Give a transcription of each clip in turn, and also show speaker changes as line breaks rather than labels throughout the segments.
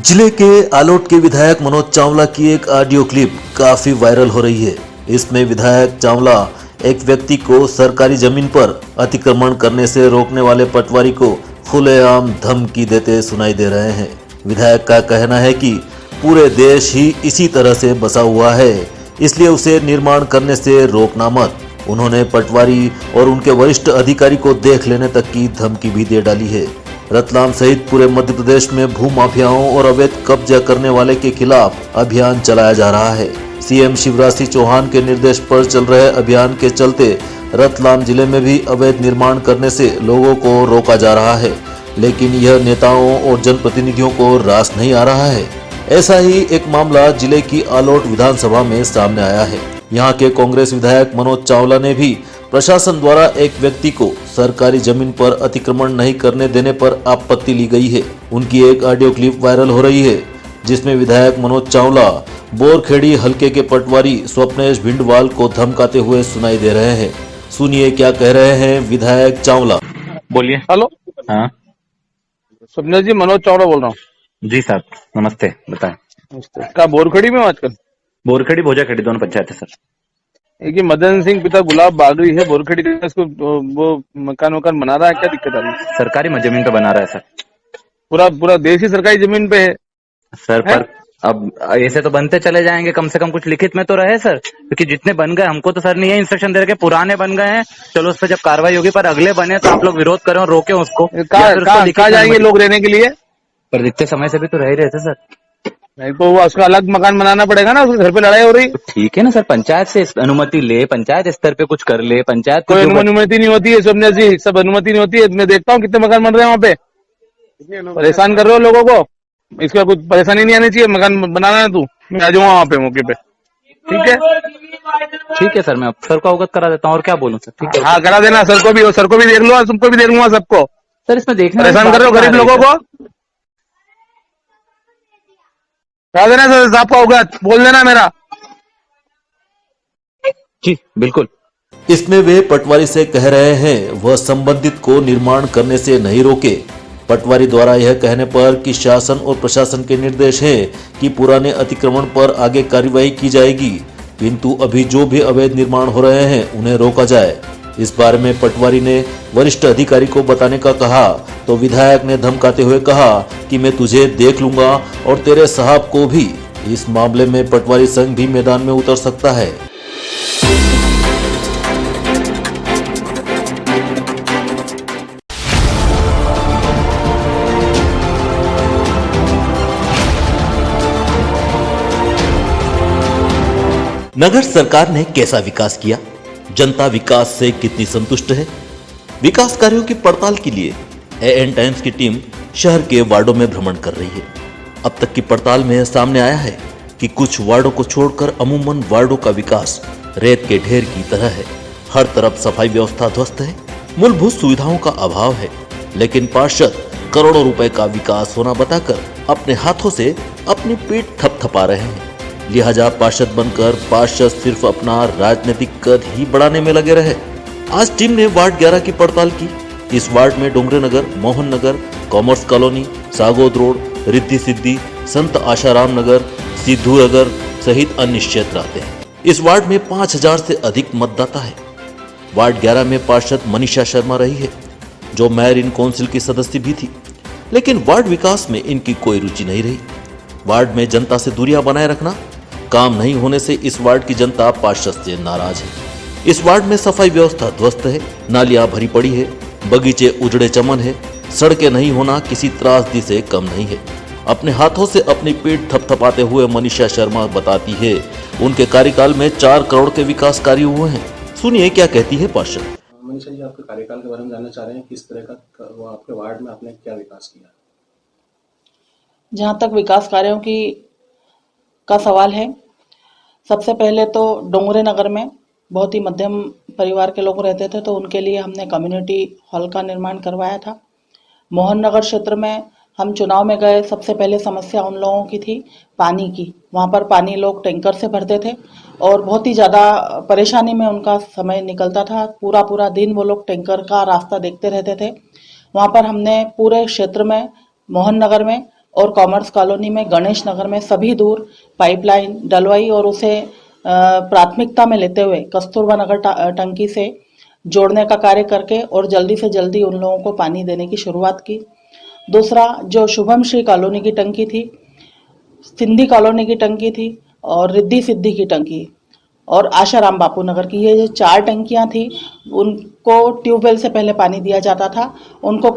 जिले के आलोट के विधायक मनोज चावला की एक ऑडियो क्लिप काफी वायरल हो रही है। इसमें विधायक चावला एक व्यक्ति को सरकारी जमीन पर अतिक्रमण करने से रोकने वाले पटवारी को खुलेआम धमकी देते सुनाई दे रहे हैं। विधायक का कहना है कि पूरे देश ही इसी तरह से बसा हुआ है, इसलिए उसे निर्माण करने से रोकना मत। उन्होंने पटवारी और उनके वरिष्ठ अधिकारी को देख लेने तक की धमकी भी दे डाली है। रतलाम सहित पूरे मध्य प्रदेश में भू माफियाओं और अवैध कब्जा करने वाले के खिलाफ अभियान चलाया जा रहा है। सीएम शिवराज सिंह चौहान के निर्देश पर चल रहे अभियान के चलते रतलाम जिले में भी अवैध निर्माण करने से लोगों को रोका जा रहा है, लेकिन यह नेताओं और जनप्रतिनिधियों को रास नहीं आ रहा है। ऐसा ही एक मामला जिले की आलोट विधानसभा में सामने आया है। यहाँ के कांग्रेस विधायक मनोज चावला ने भी प्रशासन द्वारा एक व्यक्ति को सरकारी जमीन पर अतिक्रमण नहीं करने देने पर आपत्ति ली गई है। उनकी एक ऑडियो क्लिप वायरल हो रही है, जिसमें विधायक मनोज चावला बोरखेड़ी हलके के पटवारी स्वप्नेश भिंडवाल को धमकाते हुए सुनाई दे रहे हैं। सुनिए क्या कह रहे हैं विधायक चावला।
बोलिए।
हेलो,
हाँ
स्वप्नेश जी, मनोज चावला बोल रहा हूँ।
जी साहब, नमस्ते, बताएं।
क्या बोरखड़ी में हो आजकल?
बोरखेड़ी भोजाखेड़ी दोनों पंचायत है सर।
एक ही मदन सिंह पिता गुलाब बागड़ी है बोरखड़ी का, इसको वो मकान बना रहा है, क्या दिक्कत आ रही है?
सरकारी जमीन पे बना रहा है सर।
पूरा देश ही सरकारी जमीन पे है
सर। पर अब ऐसे तो बनते चले जाएंगे, कम से कम कुछ लिखित में तो रहे सर, क्योंकि जितने बन गए हमको तो सर नहीं है इंस्ट्रक्शन दे रहे, पुराने बन गए हैं। चलो उस पर जब कार्रवाई होगी, पर अगले बने तो आप लोग विरोध करें और रोके उसको।
कहाँ जाएंगे लोग रहने के लिए?
पर इतने समय से भी तो रह ही रहे थे सर।
नहीं तो वो उसका अलग मकान बनाना पड़ेगा ना, उसके घर पे लड़ाई हो रही।
तो ठीक है ना सर, पंचायत से अनुमति ले, पंचायत स्तर पे कुछ कर ले। पंचायत
कोई अनुमति नहीं होती है स्वप्नेश जी, सब अनुमति नहीं होती है। मैं देखता हूँ कितने मकान बन रहे हैं वहाँ पे, परेशान कर रहे हो लोगों को। इसका कुछ परेशानी नहीं आनी चाहिए। मकान बनाना है तू, मैं आ जाऊंगा वहाँ पे मौके पे। ठीक है
सर, मैं सर को अवगत करा देता हूँ। और क्या बोलूँ सर? ठीक है,
हाँ करा देना। सर को भी देख लो, सबको भी देख लूंगा सबको।
सर इसमें देखना,
परेशान कर रहे हो गरीब लोगों को। करा देना सर, साहब का होगा, बोल देना मेरा।
जी बिल्कुल।
इसमें वे पटवारी से कह रहे हैं वह संबंधित को निर्माण करने से नहीं रोके। पटवारी द्वारा यह कहने पर कि शासन और प्रशासन के निर्देश हैं कि पुराने अतिक्रमण पर आगे कार्रवाई की जाएगी, किंतु अभी जो भी अवैध निर्माण हो रहे हैं उन्हें रोका जाए। इस बारे में पटवारी ने वरिष्ठ अधिकारी को बताने का कहा तो विधायक ने धमकाते हुए कहा कि मैं तुझे देख लूंगा और तेरे साहब को भी। इस मामले में पटवारी संघ भी मैदान में उतर सकता है। नगर सरकार ने कैसा विकास किया, जनता विकास से कितनी संतुष्ट है? विकास कार्यों की पड़ताल के लिए एएन टाइम्स की टीम शहर के वार्डों में भ्रमण कर रही है। अब तक की पड़ताल में सामने आया है कि कुछ वार्डों को छोड़कर अमूमन वार्डों का विकास रेत के ढेर की तरह है। हर तरफ सफाई व्यवस्था ध्वस्त है, मूलभूत सुविधाओं का अभाव है, लेकिन पार्षद करोड़ों रुपए का विकास होना बताकर अपने हाथों से अपनी पीठ थपथपा रहे हैं। लिहाजा पार्षद बनकर पार्षद सिर्फ अपना राजनीतिक कद ही बढ़ाने में लगे रहे। आज टीम ने वार्ड 11 की पड़ताल की। इस वार्ड में Dongre Nagar, Mohan Nagar, commerce colony, Sagod road, Riddhi Siddhi, Sant Asharam नगर, सिद्धू नगर सहित अन्य क्षेत्र आते हैं। इस वार्ड में 5000 से अधिक मतदाता है। वार्ड 11 में पार्षद मनीषा शर्मा रही है, जो मेयर इन काउंसिल की सदस्य भी थी, लेकिन वार्ड विकास में इनकी कोई रुचि नहीं रही। वार्ड में जनता से दूरियां बनाए रखना, काम नहीं होने से इस वार्ड की जनता पार्षद से नाराज है। इस वार्ड में सफाई व्यवस्था ध्वस्त है, नालियां भरी पड़ी है, बगीचे उजड़े चमन है, सड़कें नहीं होना किसी त्रासदी से कम नहीं है। अपने हाथों से अपनी पीठ थपथपाते हुए मनीषा शर्मा बताती है उनके कार्यकाल में 4 करोड़ के विकास कार्य हुए हैं। सुनिए क्या कहती है पार्षद।
मनीषा जी, आपके कार्यकाल के बारे में जानना चाह रहे हैं, किस तरह का वो आपके वार्ड में आपने क्या विकास किया?
जहाँ तक विकास कार्यों का सवाल है, सबसे पहले तो डोंगरे नगर में बहुत ही मध्यम परिवार के लोग रहते थे, तो उनके लिए हमने कम्युनिटी हॉल का निर्माण करवाया था। मोहन नगर क्षेत्र में हम चुनाव में गए, सबसे पहले समस्या उन लोगों की थी पानी की। वहाँ पर पानी लोग टैंकर से भरते थे और बहुत ही ज़्यादा परेशानी में उनका समय निकलता था। पूरा दिन वो लोग टैंकर का रास्ता देखते रहते थे। वहाँ पर हमने पूरे क्षेत्र में, मोहन नगर में और कॉमर्स कॉलोनी में गणेश नगर में सभी दूर पाइपलाइन डलवाई और उसे प्राथमिकता में लेते हुए कस्तूरबा नगर टंकी से जोड़ने का कार्य करके और जल्दी से जल्दी उन लोगों को पानी देने की शुरुआत की। दूसरा, जो शुभम श्री कॉलोनी की टंकी थी, सिंधी कॉलोनी की टंकी थी और रिद्धि सिद्धि की टंकी और आशाराम बापू नगर की, ये जो 4 टंकियां थी, उनको ट्यूबवेल से पहले पानी दिया जाता था। उनको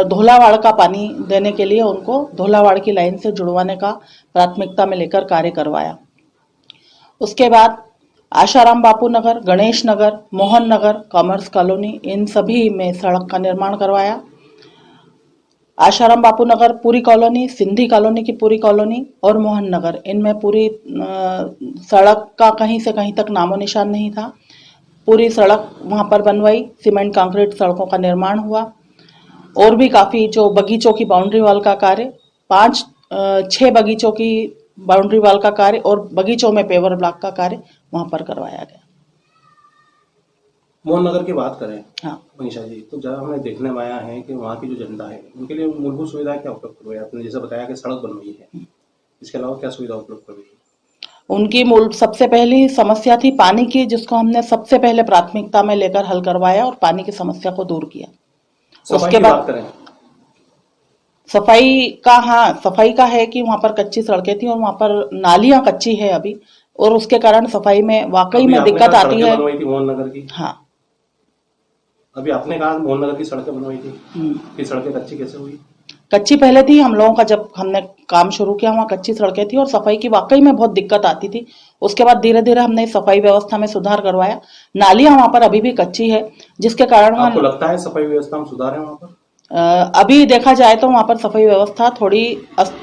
धोलावाड़ का पानी देने के लिए उनको धोलावाड़ की लाइन से जुड़वाने का प्राथमिकता में लेकर कार्य करवाया। उसके बाद आशाराम बापू नगर, गणेश नगर, मोहन नगर, कॉमर्स कॉलोनी, इन सभी में सड़क का निर्माण करवाया। आशाराम बापू नगर पूरी कॉलोनी, सिंधी कॉलोनी की पूरी कॉलोनी और मोहन नगर, इनमें पूरी सड़क का कहीं से कहीं तक नामो निशान नहीं था। पूरी सड़क वहां पर बनवाई, सीमेंट कंक्रीट सड़कों का निर्माण हुआ। और भी काफी जो बगीचों की बाउंड्री वॉल का कार्य, 6 बगीचों की बाउंड्री वॉल का कार्य और बगीचों में पेवर ब्लॉक का कार्य वहां पर करवाया गया।
मोहन नगर की बात करें,
हाँ,
मनीषा जी, तो जब हमने देखने में आया है कि वहाँ की जो जनता है उनके लिए मूलभूत सुविधाएं क्या उपलब्ध करवाई? आपने जैसे बताया कि सड़क बनवाई है, इसके अलावा क्या सुविधा उपलब्ध करवाई?
उनकी सबसे पहली समस्या थी पानी की, जिसको हमने सबसे पहले प्राथमिकता में लेकर हल करवाया और पानी की समस्या को दूर किया। उसके बाद
करें
सफाई का, हाँ, सफाई का है कि वहां पर कच्ची सड़कें थी और वहां पर नालियां कच्ची है अभी, और उसके कारण सफाई में वाकई में दिक्कत आती है।
बनवाई थी मोहन नगर की,
हाँ,
अभी आपने कहा मोहन नगर की सड़कें बनवाई थी, कि सड़कें कच्ची कैसे हुई?
कच्ची पहले थी, हम लोगों का जब हमने काम शुरू किया वहाँ कच्ची सड़कें थी और सफाई की वाकई में बहुत दिक्कत आती थी। उसके बाद धीरे धीरे हमने सफाई व्यवस्था में सुधार करवाया। नालियां वहां पर अभी भी कच्ची है, जिसके कारण
आपको लगता है सफाई व्यवस्था में सुधार है वहाँ पर?
अभी देखा जाए तो वहां पर सफाई व्यवस्था थोड़ी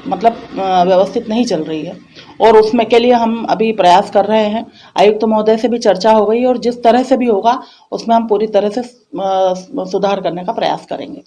मतलब व्यवस्थित नहीं चल रही है और उसमें के लिए हम अभी प्रयास कर रहे हैं। आयुक्त महोदय से भी चर्चा हो गई और जिस तरह से भी होगा उसमें हम पूरी तरह से सुधार करने का प्रयास करेंगे।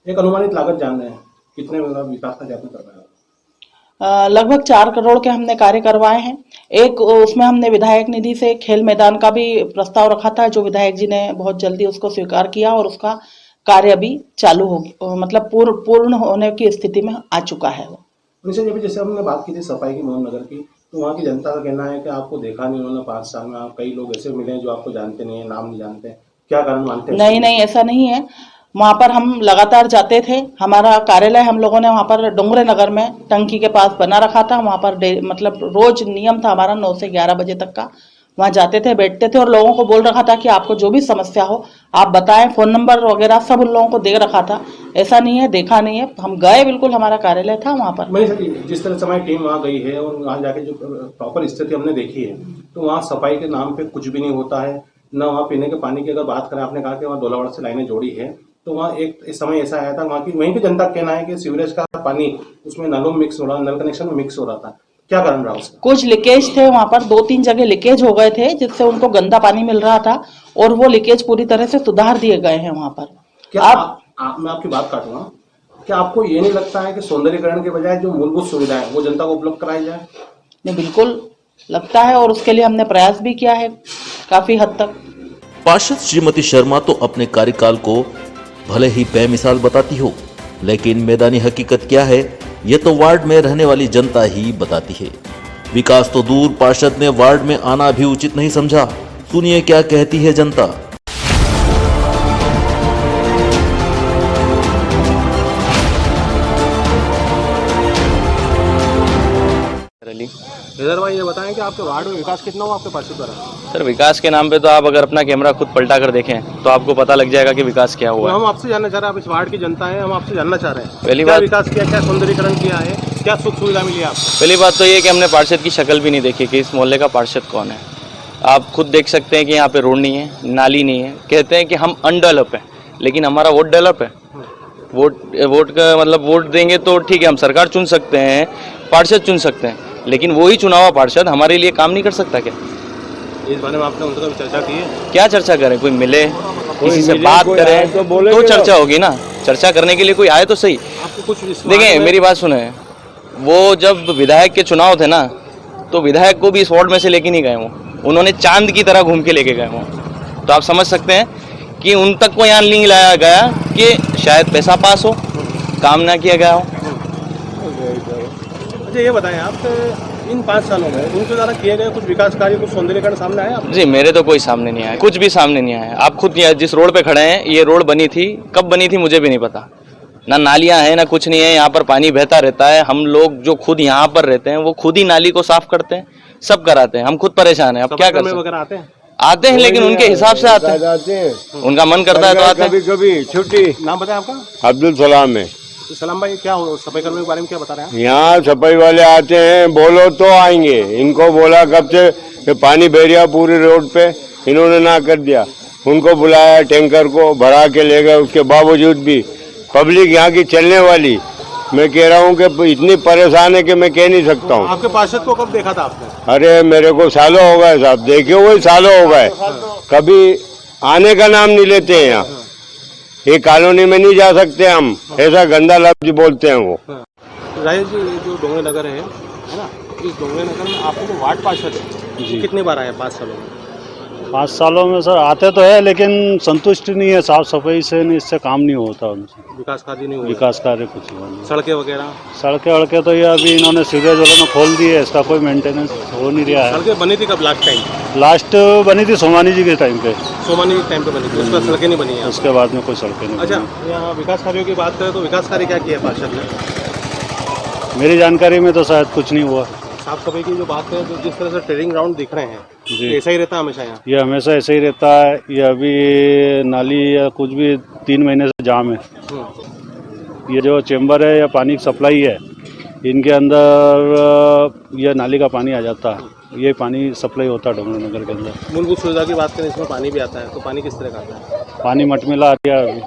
एक अनुमानित लागत जान रहे हैं, कितने विकास का प्रयत्न कर रहे हैं?
लगभग 4 करोड़ के हमने कार्य करवाए हैं। एक उसमें हमने विधायक निधि से खेल मैदान का भी प्रस्ताव रखा था, जो विधायक जी ने बहुत जल्दी उसको स्वीकार किया और उसका कार्य अभी चालू होगी, मतलब पूर्ण होने की स्थिति में आ चुका है वो।
जैसे हमने बात की थी सफाई की मोहन नगर की, तो वहाँ की जनता का कहना है कि आपको देखा नहीं उन्होंने 5 साल में, आप कई लोग ऐसे मिले जो आपको जानते नहीं है, नाम नहीं जानते, क्या कारण मानते हैं?
नहीं, ऐसा नहीं है। वहां पर हम लगातार जाते थे। हमारा कार्यालय हम लोगों ने वहां पर डोंगरे नगर में टंकी के पास बना रखा था। वहां पर मतलब रोज नियम था हमारा 9 से 11 बजे तक का। वहां जाते थे, बैठते थे और लोगों को बोल रखा था कि आपको जो भी समस्या हो आप बताएं, फोन नंबर वगैरह सब उन लोगों को दे रखा था। ऐसा नहीं है, देखा नहीं है, हम गए, बिल्कुल हमारा कार्यालय था वहां पर।
जिस तरह से हमारी टीम वहाँ गई है और वहाँ जाके जो प्रॉपर स्थिति हमने देखी है, तो वहाँ सफाई के नाम पे कुछ भी नहीं होता है, न वहाँ पीने के पानी की अगर बात करें, आपने कहा कि वहाँ धोलावाड़ से लाइनें जोड़ी है, तो वहाँ एक समय ऐसा आया था वहाँ की वहीं पे जनता का कहना है कि सीवरेज का पानी उसमें नलों में मिक्स हो रहा, नल कनेक्शन में मिक्स हो रहा था। क्या कारण रहा उसका? कुछ
लीकेज थे वहां पर, 2-3 जगह लीकेज हो गए थे जिससे उनको गंदा पानी मिल रहा था और वो लीकेज पूरी तरह से सुधार दिए गए हैं वहां पर।
क्या मैं आपकी बात काटूंगा, क्या आपको ये नहीं लगता है कि सौंदर्यीकरण के बजाय जो मूलभूत सुविधा है वो जनता को उपलब्ध कराई जाए?
नहीं, बिल्कुल लगता है और उसके लिए हमने प्रयास भी किया है काफी हद तक।
पार्षद श्रीमती शर्मा तो अपने कार्यकाल को भले ही बेमिसाल बताती हो, लेकिन मैदानी हकीकत क्या है ये तो वार्ड में रहने वाली जनता ही बताती है। विकास तो दूर, पार्षद ने वार्ड में आना भी उचित नहीं समझा। सुनिए क्या कहती है जनता।
रिजर भाई, ये बताएं कि आपके वार्ड में विकास कितना हुआ आपके पार्षद द्वारा?
सर, विकास के नाम पे तो आप अगर अपना कैमरा खुद पलटा कर देखें तो आपको पता लग जाएगा कि विकास क्या हुआ है।
हम आपसे जानना चाह रहे हैं, आप इस वार्ड की जनता है, हम आपसे जानना चाह रहे हैं
पहली
क्या
बात
विकास किया, क्या सौंदर्यीकरण किया है, क्या सुख सुविधा मिली है आपको?
पहली बात तो ये कि हमने पार्षद की शक्ल भी नहीं देखी कि इस मोहल्ले का पार्षद कौन है। आप खुद देख सकते हैं कि यहाँ पे रोड नहीं है, नाली नहीं है। कहते हैं कि हम अनडेवलप है, लेकिन हमारा वोट डेवलप है। वोट का मतलब वोट देंगे तो ठीक है, हम सरकार चुन सकते हैं, पार्षद चुन सकते हैं, लेकिन वही चुना हुआ पार्षद हमारे लिए काम नहीं कर सकता क्या?
इस बारे में आपने उनसे चर्चा की है?
क्या चर्चा करें? कोई मिले, किसी से बात करें तो चर्चा होगी ना। चर्चा करने के लिए कोई आए तो सही।
आपको कुछ
देखिए, मेरी बात सुने, वो जब विधायक के चुनाव थे ना, तो विधायक को भी इस वार्ड में से लेके नहीं गए वो, उन्होंने चांद की तरह घूम के लेके गए वो। तो आप समझ सकते हैं कि उन तक को यहाँ नहीं लाया गया कि शायद पैसा पास हो, काम ना किया गया हो।
अच्छा ये बताएं आप, इन 5 सालों में उनके द्वारा किए गए कुछ विकास कार्य, कुछ सौंदर्यीकरण सामने आया आप?
जी मेरे तो कोई सामने नहीं आया, कुछ भी सामने नहीं आया। आप खुद जिस रोड पे खड़े हैं, ये रोड बनी थी, कब बनी थी मुझे भी नहीं पता। ना नालियां हैं ना कुछ नहीं है, यहाँ पर पानी बहता रहता है। हम लोग जो खुद यहाँ पर रहते हैं वो खुद ही नाली को साफ करते हैं, सब कराते हैं। हम खुद परेशान हैं, अब क्या कर सकते हैं?
वगैरह आते हैं?
आते हैं लेकिन उनके हिसाब से आते हैं, उनका मन करता है तो आते हैं।
कभी कभी छुट्टी।
नाम बताएं आपका?
अब्दुल सलाम है।
तो सलाम भाई, क्या सफाई कर्मियों के बारे में क्या बता रहे हैं?
यहाँ सफाई वाले आते हैं, बोलो तो आएंगे। इनको बोला कब से कि पानी बह रहा पूरी रोड पे, इन्होंने ना कर दिया। उनको बुलाया, टैंकर को भरा के ले गए, उसके बावजूद भी पब्लिक यहाँ की चलने वाली, मैं कह रहा हूँ कि इतनी परेशान है कि मैं कह नहीं सकता हूँ।
आपके पार्षद को कब देखा था आपने?
अरे मेरे को सालों हो गए साहब, देखे हुए सालों हो गए, कभी आने का नाम नहीं लेते हैं। यहाँ ये कॉलोनी में नहीं जा सकते हम, ऐसा गंदा लफ्ज बोलते हैं वो।
राजेश जी, ये जो डोंगरे नगर है ना, इस डोंगरे नगर में आपको जो वार्ड पार्षद है, कितनी बार आए 5 सालों में?
5 सालों में सर आते तो है, लेकिन संतुष्ट नहीं है। साफ सफाई से नहीं, इससे काम नहीं होता उनसे।
विकास कार्य नहीं हुआ?
विकास कार्य कुछ हुआ नहीं।
सड़कें वगैरह?
सड़कें वड़कें तो ये अभी इन्होंने सीवरेज वालों ने खोल दी है, इसका कोई मेंटेनेंस हो नहीं रहा है।
सड़कें बनी थी कब लास्ट टाइम?
लास्ट बनी थी सोमानी जी के टाइम पे।
सोमानी के टाइम पे बनी थी, उसके बाद सड़कें नहीं बनी है?
उसके बाद में कोई सड़कें नहीं
अच्छा,
बनी।
यहाँ विकास कार्यों की बात करें तो विकास कार्य क्या किया पार्षद ने?
मेरी जानकारी में तो शायद कुछ नहीं हुआ।
साफ सफाई की जो बात करें तो जिस तरह से ट्रेनिंग ग्राउंड दिख रहे हैं,
जी
ऐसा ही रहता है हमेशा यहाँ?
ये हमेशा ऐसे ही रहता है। ये अभी नाली या कुछ भी 3 महीने से जाम है। ये जो चेम्बर है या पानी की सप्लाई है, इनके अंदर यह नाली का पानी आ जाता है। ये पानी सप्लाई होता है डोंगरे नगर के अंदर।
मूलभूत सुविधा की बात करें, इसमें पानी भी आता है, तो पानी किस तरह का आता है?
पानी मटमिला आ रहा है अभी।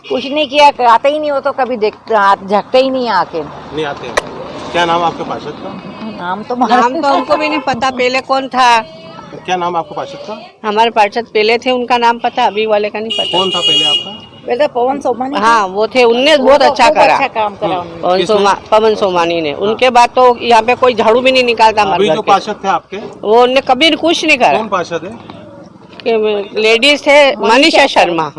कुछ नहीं किया, आते ही नहीं हो तो कभी झकते ही नहीं आके।
नहीं आते हैं। क्या नाम आपके पार्षद का?
नाम तो
हमको भी नहीं पता पहले कौन था।
क्या नाम आपके पार्षद का?
हमारे पार्षद पहले थे, उनका नाम पता, अभी वाले का नहीं पता।
कौन था पहले आपका?
पहले पवन सोमानी।
हाँ वो थे, उनने बहुत अच्छा करा।
अच्छा काम करा उन्होंने।
पवन सोमानी ने। उनके बाद तो यहाँ पे कोई झाड़ू भी नहीं निकालता हमारे
अभी
घर
जो
पे।
पार्षद थे आपके,
वो उनने कभी कुछ नहीं करा।
कौन पार्षद है?
लेडीज थे, मनीषा शर्मा।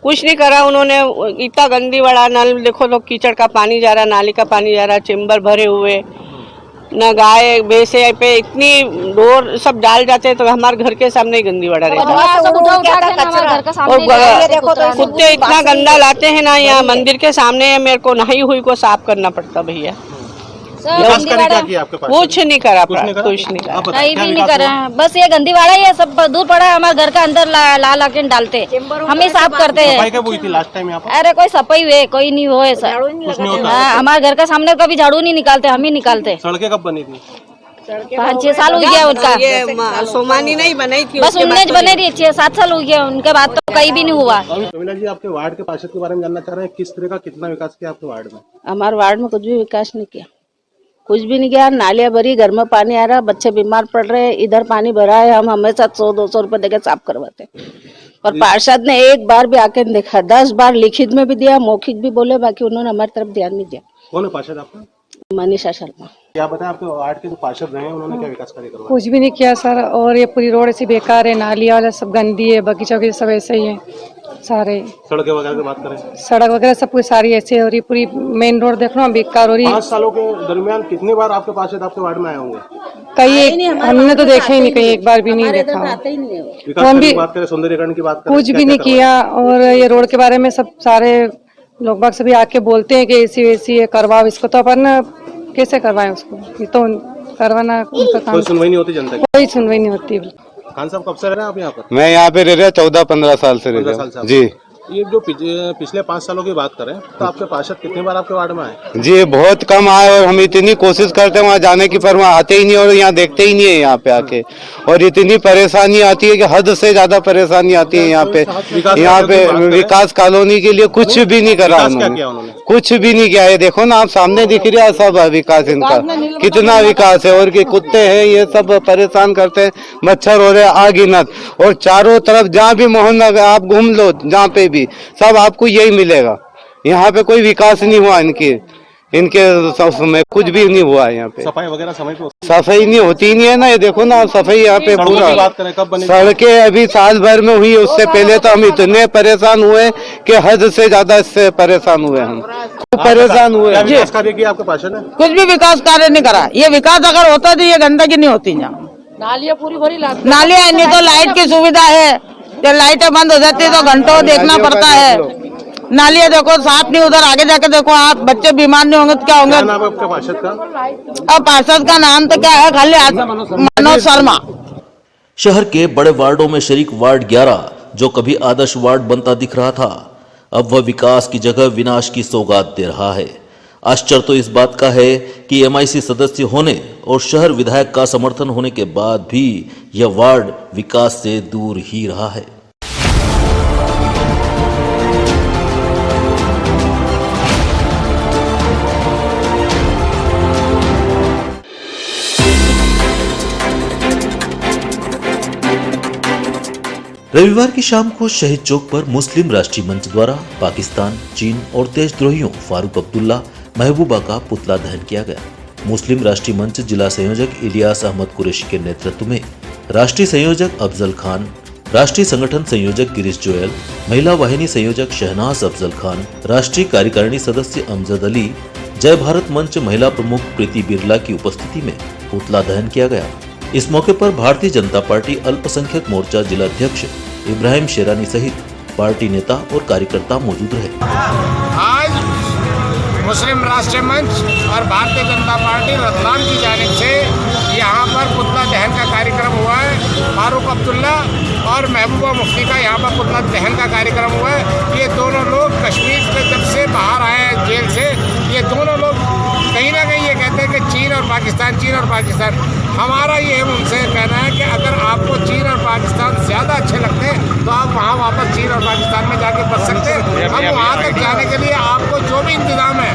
कुछ नहीं करा उन्होंने। इतना गंदी बड़ा नल देखो तो कीचड़ का पानी जा रहा, नाली का पानी जा रहा, चेम्बर भरे हुए, न गाय भैंसे पे इतनी डोर सब डाल जाते तो हमारे घर के सामने ही गंदी बड़ा रहता है। और कुत्ते इतना गंदा लाते हैं ना, यहाँ मंदिर के सामने मेरे को नहाई हुई को साफ करना पड़ता भैया।
विकास कार्य क्या किया आपके पार्षद?
कुछ नहीं करा,
कुछ नहीं करा?
कुछ नहीं करा।
आप बताएं,
कहीं
क्या
भी नहीं
विकास
करा
हुआ?
है। बस ये गंदी वाड़ा ये सब दूर पड़ा है, हमारे घर के अंदर ला के डालते, हम ही साफ करते
सफाई
हैं।
कब हुई थी लास्ट टाइम यहाँ पर?
अरे कोई सफाई हुए, कोई नहीं हो ऐसा।
कुछ नहीं होता?
हाँ, हमारे घर के सामने कभी झाड़ू नहीं निकालते, हम ही निकालते।
सड़कें कब बनी थी?
5-6 साल हो गया उनका।
ये सोमानी नहीं बनाई थी,
बस उन्नीस बने थी, 6-7 साल हो गया, उनके बाद तो कहीं भी नहीं हुआ।
कविला जी, आपके वार्ड के पार्षद के बारे में जानना चाह रहे हैं, किस तरह का कितना विकास किया आपके वार्ड में?
हमारे वार्ड में कुछ भी विकास नहीं किया, कुछ भी नहीं किया। नालियां भरी, घर में पानी आ रहा, बच्चे बीमार पड़ रहे, इधर पानी भरा है, हम हमेशा 100-200 रुपए देके साफ करवाते। और पार्षद ने एक बार भी आके नहीं देखा। 10 बार लिखित में भी दिया, मौखिक भी बोले, बाकी उन्होंने हमारी तरफ ध्यान नहीं दिया।
कौन है पार्षद आपका?
मनीषा शर्मा।
क्या बताएं, आपके वार्ड के जो पार्षद रहे हैं उन्होंने क्या विकास कार्य करवाया?
कुछ भी नहीं किया सर। और ये पूरी रोड ऐसी बेकार है, नालियाँ वाला सब गंदी है, बगीचा के सब ऐसे ही है सारे।
सड़कें वगैरह की बात करें,
सड़क वगैरह सब कुछ सारी ऐसे हो रही, पूरी मेन रोड देख लो बेकार हो रही।
5 सालों के दरमियान कितनी बार आपके पार्षद आपके वार्ड में आए होंगे?
कहीं हमने तो देखा ही नहीं, कहीं एक बार भी नहीं देखा।
विकास कार्य की बात करें, सौंदर्यीकरण की बात करें,
कुछ भी नहीं किया। और ये रोड के बारे में सब सारे लोग बाग सभी आके बोलते हैं कि ऐसी वैसी है, करवाओ इसको। तो अपन कैसे करवाएं उसको? ये तो करवाना उनका काम।
कोई सुनवाई नहीं होती जनता की?
कोई सुनवाई नहीं होती।
खान साहब, कब से रह रहे हैं आप यहाँ पर?
मैं यहाँ पे रह रहा 14-15 साल से रह
15
रहा
साल
हूँ
से।
जी।
ये जो पिछले 5 सालों की बात करें तो आपके पार्षद कितनी बार आपके वार्ड में आए?
जी बहुत कम आए, और हम इतनी कोशिश करते हैं वहाँ जाने की, पर वहाँ आते ही नहीं और यहाँ देखते ही नहीं है यहाँ पे आके। और इतनी परेशानी आती है कि हद से ज्यादा परेशानी आती है यहाँ पे। यहाँ पे विकास कॉलोनी के लिए कुछ भी नहीं करा उन्होंने, कुछ भी नहीं किया है। देखो ना, आप सामने दिख रहा है सब विकास इनका, कितना विकास है। और कि कुत्ते हैं ये सब परेशान करते हैं, मच्छर हो रहे आगिनत। और चारों तरफ जहाँ भी मोहल्ला आप घूम लो, जहाँ पे भी सब आपको यही मिलेगा। यहाँ पे कोई विकास नहीं हुआ इनके। इनके में कुछ भी नहीं हुआ है यहाँ पे।
सफाई वगैरह समय पे
सफाई नहीं होती नहीं है ना, ये देखो ना सफाई यहाँ पे
सड़कों की
पूरा।
बात करें कब बनी?
सड़कें अभी साल भर में हुई, उससे पहले तो हम इतने परेशान हुए कि हद से ज्यादा इससे परेशान हुए, हम खूब परेशान हुए।
क्या विकास कार्य किया आपके पार्षद ने?
कुछ भी विकास कार्य नहीं करा। ये विकास अगर होता तो ये गंदगी नहीं होती यहाँ।
नालियाँ पूरी भरी
नालियाँ नहीं तो लाइट की सुविधा है, जब लाइटें बंद हो जाती है तो घंटों देखना पड़ता है। नालियाँ देखो साफ नहीं, उधर आगे जाके देखो आप, बच्चे बीमार नहीं होंगे तो क्या होंगे।
क्या नाम है आपके पार्षद का?
अब पार्षद का नाम तो क्या है, खाली मनोज शर्मा।
शहर के बड़े वार्डों में शरीक वार्ड 11 जो कभी आदर्श वार्ड बनता दिख रहा था, अब वह विकास की जगह विनाश की सौगात दे रहा है। आश्चर्य तो इस बात का है कि MIC सदस्य होने और शहर विधायक का समर्थन होने के बाद भी यह वार्ड विकास से दूर ही रहा है। रविवार की शाम को शहीद चौक पर मुस्लिम राष्ट्रीय मंच द्वारा पाकिस्तान, चीन और देशद्रोहियों फारूक अब्दुल्ला, महबूबा का पुतला दहन किया गया। मुस्लिम राष्ट्रीय मंच जिला संयोजक इलियास अहमद कुरैशी के नेतृत्व में राष्ट्रीय संयोजक अफजल खान, राष्ट्रीय संगठन संयोजक गिरीश जोयल, महिला वाहिनी संयोजक शहनाज अफजल खान, राष्ट्रीय कार्यकारिणी सदस्य अमजद अली, जय भारत मंच महिला प्रमुख प्रीति बिरला की उपस्थिति में पुतला दहन किया गया। इस मौके पर भारतीय जनता पार्टी अल्पसंख्यक मोर्चा जिला अध्यक्ष इब्राहिम शेरानी सहित पार्टी नेता और कार्यकर्ता मौजूद रहे।
आज मुस्लिम राष्ट्रीय मंच और भारतीय जनता पार्टी रतलाम की जानिब से यहाँ पर पुतला दहन का कार्यक्रम हुआ है। फारूक अब्दुल्ला और महबूबा मुफ्ती का यहाँ पर पुतला दहन का कार्यक्रम हुआ है। ये दोनों लोग कश्मीर से जब से बाहर आए हैं जेल से, ये दोनों लोग कहीं ना कहीं ये कहते हैं कि चीन और पाकिस्तान, चीन और पाकिस्तान। हमारा ये उनसे कहना है कि अगर आपको चीन और पाकिस्तान ज़्यादा अच्छे लगते हैं तो आप वहाँ वापस चीन और पाकिस्तान में जाके बस सकते हैं। हम वहाँ तक जाने के लिए आपको जो भी इंतज़ाम है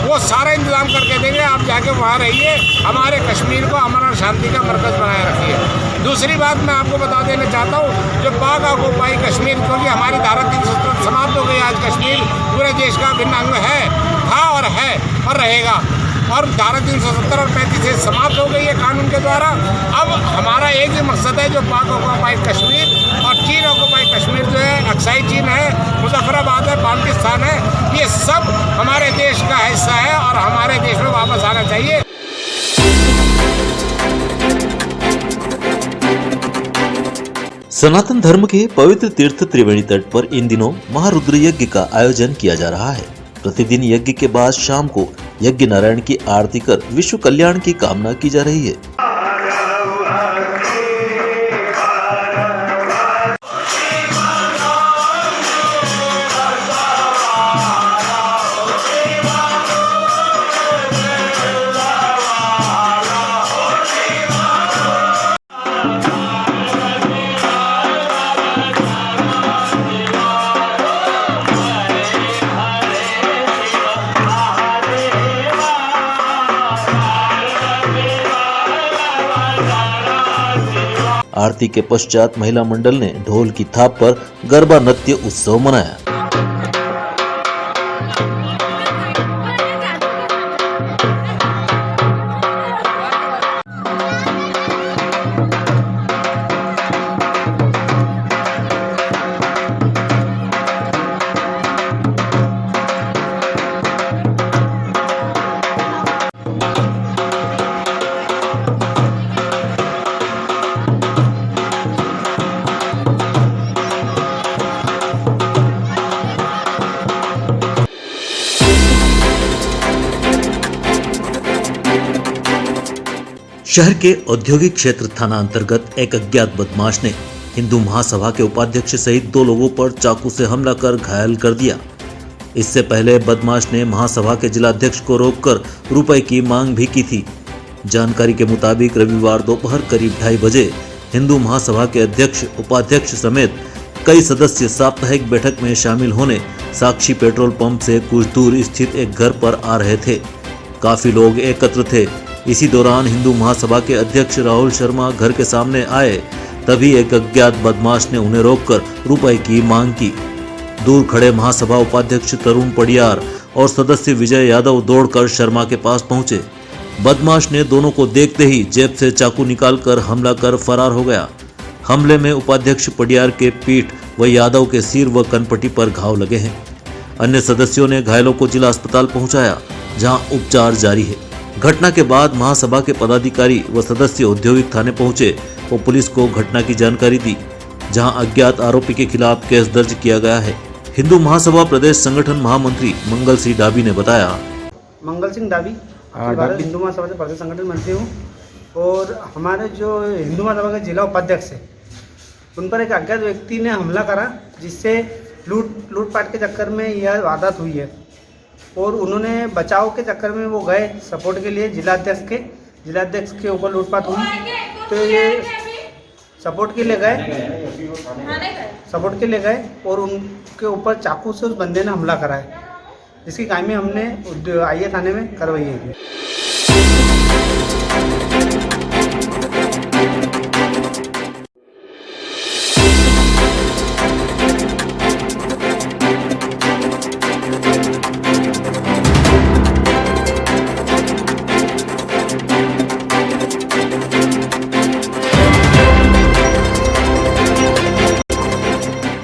वो सारा इंतज़ाम करके देंगे। आप जाके वहाँ रहिए, हमारे कश्मीर को अमन और शांति का मरकज़ बनाए रखिए। दूसरी बात मैं आपको बता देना चाहता हूँ, जो पाक ऑक्युपाई कश्मीर, क्योंकि हमारी धारा 370 समाप्त हो गई। आज कश्मीर पूरे देश का अभिन्न अंग है, था और है और रहेगा। और धारा 370 और 35 समाप्त हो गई है कानून के द्वारा। अब हमारा एक ही मकसद है, जो पाक ऑक्युपाई कश्मीर और चीन ऑक्युपाई कश्मीर जो है, अक्साई चीन है, मुजफ्फराबाद है, पाकिस्तान है, ये सब हमारे देश का हिस्सा है और हमारे देश में वापस आना चाहिए।
सनातन धर्म के पवित्र तीर्थ त्रिवेणी तट पर इन दिनों महारुद्र यज्ञ का आयोजन किया जा रहा है। प्रतिदिन यज्ञ के बाद शाम को यज्ञ नारायण की आरती कर विश्व कल्याण की कामना की जा रही है। आरती के पश्चात महिला मंडल ने ढोल की थाप पर गरबा नृत्य उत्सव मनाया। शहर के औद्योगिक क्षेत्र थाना अंतर्गत एक अज्ञात बदमाश ने हिंदू महासभा के उपाध्यक्ष सहित 2 लोगों पर चाकू से हमला कर घायल कर दिया। इससे पहले बदमाश ने महासभा के जिलाध्यक्ष को रोककर रुपए की मांग भी की थी। जानकारी के मुताबिक रविवार दोपहर करीब 2:30 बजे हिंदू महासभा के अध्यक्ष, उपाध्यक्ष समेत कई सदस्य साप्ताहिक बैठक में शामिल होने साक्षी पेट्रोल पंप से कुछ दूर स्थित एक घर पर आ रहे थे। काफी लोग एकत्र थे। इसी दौरान हिंदू महासभा के अध्यक्ष राहुल शर्मा घर के सामने आए, तभी एक अज्ञात बदमाश ने उन्हें रोककर रुपए की मांग की। दूर खड़े महासभा उपाध्यक्ष तरुण पडियार और सदस्य विजय यादव दौड़कर शर्मा के पास पहुंचे। बदमाश ने दोनों को देखते ही जेब से चाकू निकालकर हमला कर फरार हो गया। हमले में उपाध्यक्ष पडियार के पीठ व यादव के सिर व कनपट्टी पर घाव लगे हैं। अन्य सदस्यों ने घायलों को जिला अस्पताल पहुंचाया, जहां उपचार जारी है। घटना के बाद महासभा के पदाधिकारी व सदस्य औद्योगिक थाने पहुंचे और पुलिस को घटना की जानकारी दी, जहां अज्ञात आरोपी के खिलाफ केस दर्ज किया गया है। हिंदू महासभा प्रदेश संगठन महामंत्री मंगल सिंह डाबी ने बताया।
मंगल सिंह डाबी, भारत हिंदू महासभा से प्रदेश संगठन मंत्री हूँ और हमारे जो हिंदू महासभा के जिला उपाध्यक्ष है उन पर एक अज्ञात व्यक्ति ने हमला करा, जिससे लूटपाट के चक्कर में यह वारदात हुई है और उन्होंने बचाव के चक्कर में वो गए सपोर्ट के लिए जिलाध्यक्ष के ऊपर लूटपाट हुई, तो ये सपोर्ट के लिए गए और उनके ऊपर चाकू से उस बंदे ने हमला करा है, जिसकी कायमी हमने आईए थाने में करवाई है।